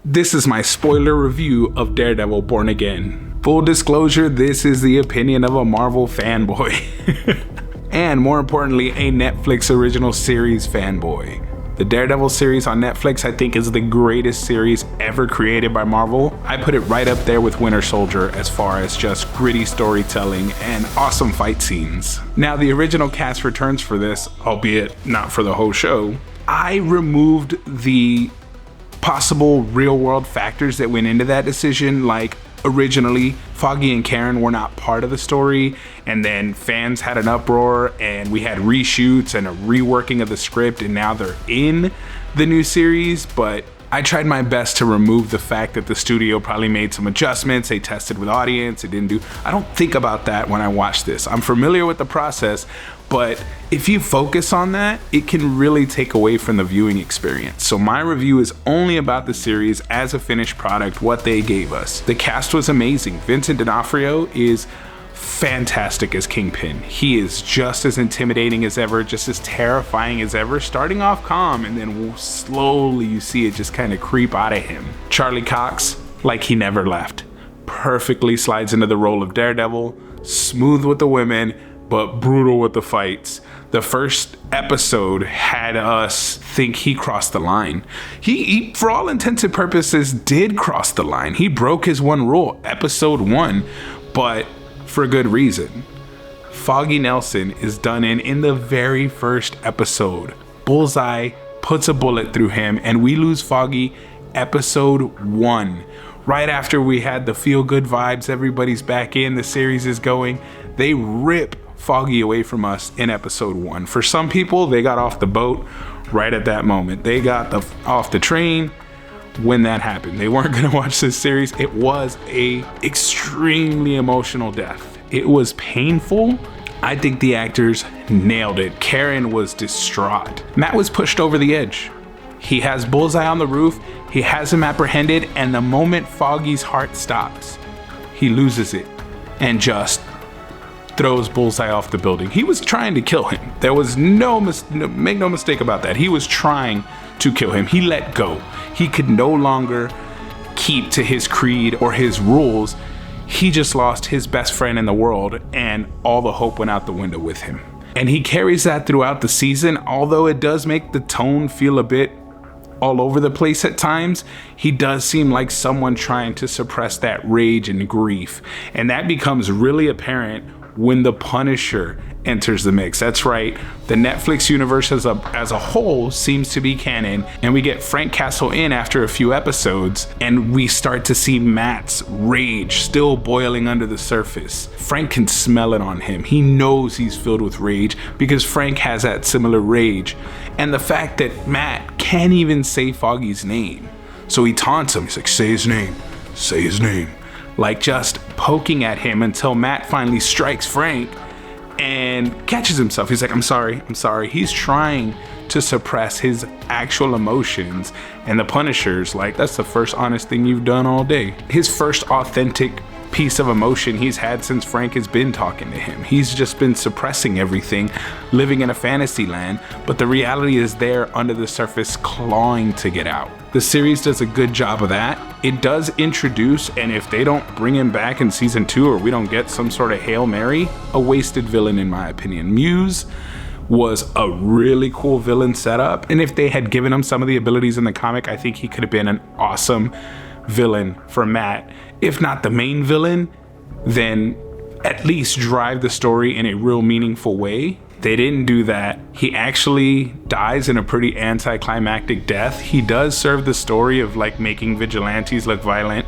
This is my spoiler review of Daredevil Born Again. Full disclosure, this is the opinion of a Marvel fanboy. And more importantly, a Netflix original series fanboy. The Daredevil series on Netflix, I think, is the greatest series ever created by Marvel. I put it right up there with Winter Soldier as far as just gritty storytelling and awesome fight scenes. Now, the original cast returns for this, albeit not for the whole show. I removed the possible real-world factors that went into that decision, like originally Foggy and Karen were not part of the story, and then fans had an uproar and we had reshoots and a reworking of the script, and now they're in the new series. But I tried my best to remove the fact that the studio probably made some adjustments, they tested with audience, I don't think about that when I watch this. I'm familiar with the process, but if you focus on that, it can really take away from the viewing experience. So my review is only about the series as a finished product, what they gave us. The cast was amazing. Vincent D'Onofrio is fantastic as Kingpin. He is just as intimidating as ever, just as terrifying as ever, starting off calm and then slowly you see it just kind of creep out of him. Charlie Cox, like he never left, perfectly slides into the role of Daredevil, smooth with the women, but brutal with the fights. The first episode had us think he crossed the line. He, for all intents and purposes, did cross the line. He broke his one rule, episode 1, but for good reason. Foggy Nelson is done in the very first episode. Bullseye puts a bullet through him and we lose Foggy episode 1. Right after we had the feel good vibes, everybody's back in, the series is going, they rip Foggy away from us in episode 1. For some people, they got off the boat right at that moment. They got off the train when that happened. They weren't gonna watch this series. It was a extremely emotional death. It was painful. I think the actors nailed it. Karen was distraught. Matt was pushed over the edge. He has Bullseye on the roof. He has him apprehended, and the moment Foggy's heart stops, he loses it and just throws Bullseye off the building. He was trying to kill him. There was make no mistake about that. He was trying to kill him. He let go. He could no longer keep to his creed or his rules. He just lost his best friend in the world, and all the hope went out the window with him. And he carries that throughout the season, although it does make the tone feel a bit all over the place at times. He does seem like someone trying to suppress that rage and grief, and that becomes really apparent when the Punisher enters the mix. That's right, the Netflix universe as a whole seems to be canon, and we get Frank Castle in after a few episodes, and we start to see Matt's rage still boiling under the surface. Frank can smell it on him. He knows he's filled with rage because Frank has that similar rage. And the fact that Matt can't even say Foggy's name, so he taunts him. He's like, say his name, say his name. Like just poking at him until Matt finally strikes Frank and catches himself. He's like, I'm sorry. He's trying to suppress his actual emotions, and the Punisher's like, that's the first honest thing you've done all day. His first authentic piece of emotion he's had since Frank has been talking to him. He's just been suppressing everything, living in a fantasy land, but the reality is there under the surface, clawing to get out. The series does a good job of that. It does introduce, and if they don't bring him back in season 2 or we don't get some sort of Hail Mary, a wasted villain in my opinion. Muse was a really cool villain setup, and if they had given him some of the abilities in the comic, I think he could have been an awesome villain for Matt. If not the main villain, then at least drive the story in a real meaningful way. They didn't do that. He actually dies in a pretty anticlimactic death. He does serve the story of like making vigilantes look violent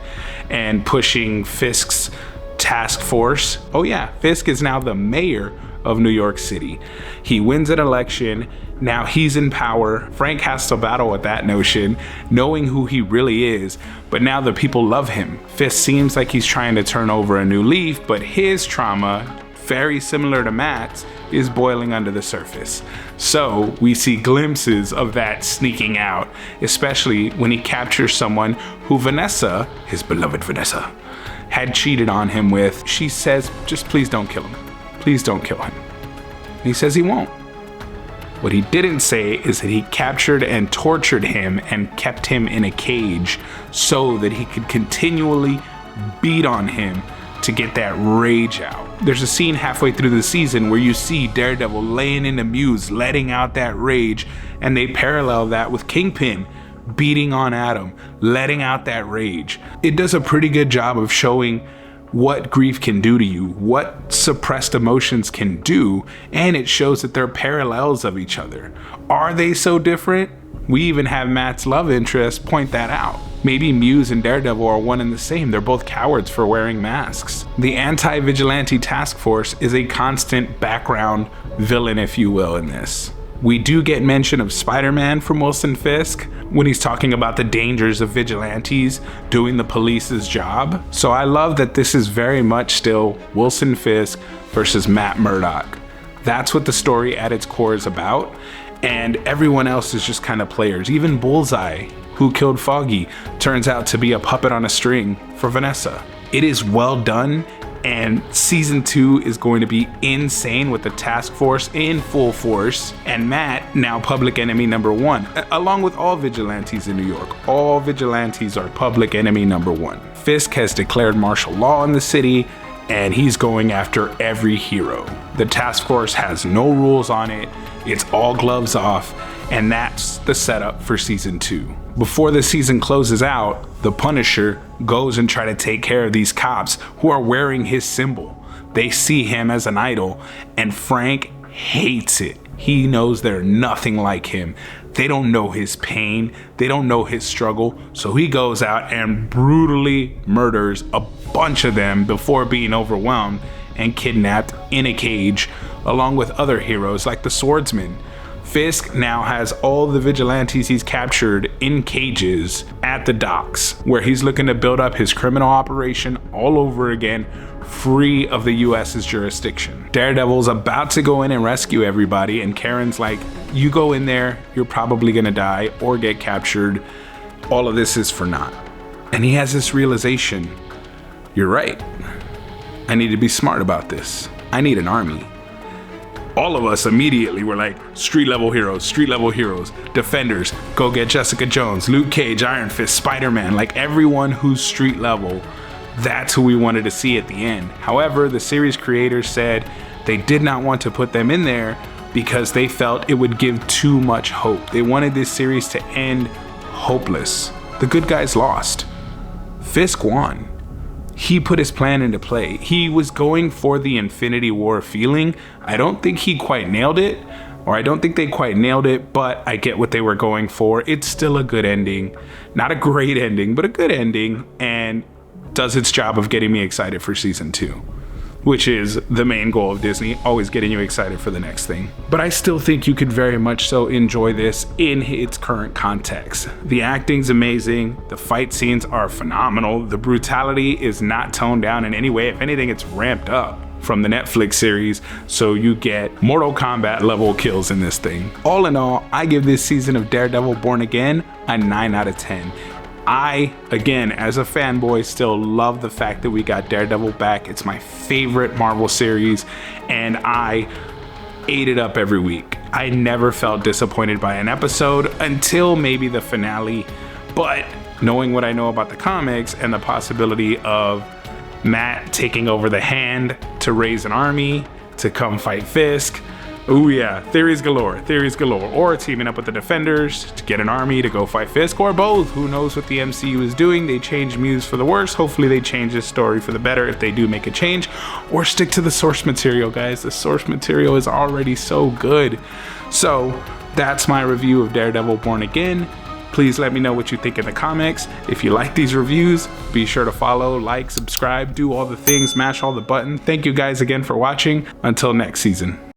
and pushing Fisk's task force. Oh yeah, Fisk is now the mayor of New York City. He wins an election. Now he's in power. Frank has to battle with that notion, knowing who he really is, but now the people love him. Fisk seems like he's trying to turn over a new leaf, but his trauma, very similar to Matt's, is boiling under the surface. So we see glimpses of that sneaking out, especially when he captures someone who Vanessa, his beloved Vanessa, had cheated on him with. She says, just please don't kill him. Please don't kill him. And he says he won't. What he didn't say is that he captured and tortured him and kept him in a cage so that he could continually beat on him to get that rage out. There's a scene halfway through the season where you see Daredevil laying in the muse, letting out that rage, and they parallel that with Kingpin beating on Adam, letting out that rage. It does a pretty good job of showing what grief can do to you, what suppressed emotions can do, and it shows that they're parallels of each other. Are they so different? We even have Matt's love interest point that out. Maybe Muse and Daredevil are one and the same. They're both cowards for wearing masks. The anti-vigilante task force is a constant background villain, if you will, in this. We do get mention of Spider-Man from Wilson Fisk when he's talking about the dangers of vigilantes doing the police's job. So I love that this is very much still Wilson Fisk versus Matt Murdock. That's what the story at its core is about. And everyone else is just kind of players. Even Bullseye, who killed Foggy, turns out to be a puppet on a string for Vanessa. It is well done. And season 2 is going to be insane with the task force in full force. And Matt, now public enemy number 1, along with all vigilantes in New York. All vigilantes are public enemy number 1. Fisk has declared martial law in the city, and he's going after every hero. The task force has no rules on it. It's all gloves off. And that's the setup for season 2. Before the season closes out, the Punisher goes and try to take care of these cops who are wearing his symbol. They see him as an idol, and Frank hates it. He knows they're nothing like him. They don't know his pain. They don't know his struggle. So he goes out and brutally murders a bunch of them before being overwhelmed and kidnapped in a cage, along with other heroes like the Swordsman. Fisk now has all the vigilantes he's captured in cages at the docks, where he's looking to build up his criminal operation all over again, free of the US's jurisdiction. Daredevil's about to go in and rescue everybody, and Karen's like, you go in there, you're probably gonna die or get captured. All of this is for naught. And he has this realization, you're right. I need to be smart about this. I need an army. All of us immediately were like, street level heroes, defenders, go get Jessica Jones, Luke Cage, Iron Fist, Spider-Man, like everyone who's street level. That's who we wanted to see at the end. However, the series creators said they did not want to put them in there because they felt it would give too much hope. They wanted this series to end hopeless. The good guys lost. Fisk won. He put his plan into play. He was going for the Infinity War feeling. I don't think he quite nailed it, or I don't think they quite nailed it, but I get what they were going for. It's still a good ending. Not a great ending, but a good ending, and does its job of getting me excited for season 2, which is the main goal of Disney, always getting you excited for the next thing. But I still think you could very much so enjoy this in its current context. The acting's amazing, the fight scenes are phenomenal, the brutality is not toned down in any way. If anything, it's ramped up from the Netflix series, so you get Mortal Kombat level kills in this thing. All in all, I give this season of Daredevil Born Again a 9 out of 10. I, again, as a fanboy, still love the fact that we got Daredevil back. It's my favorite Marvel series, and I ate it up every week. I never felt disappointed by an episode until maybe the finale, but knowing what I know about the comics and the possibility of Matt taking over the Hand to raise an army to come fight Fisk, oh yeah, theories galore, or teaming up with the Defenders to get an army to go fight Fisk, or both. Who knows what the MCU is doing? They changed Muse for the worse. Hopefully they change this story for the better if they do make a change, or stick to the source material, guys. The source material is already so good. So that's my review of Daredevil Born Again. Please let me know what you think in the comments. If you like these reviews, be sure to follow, like, subscribe, do all the things, smash all the buttons. Thank you guys again for watching. Until next season.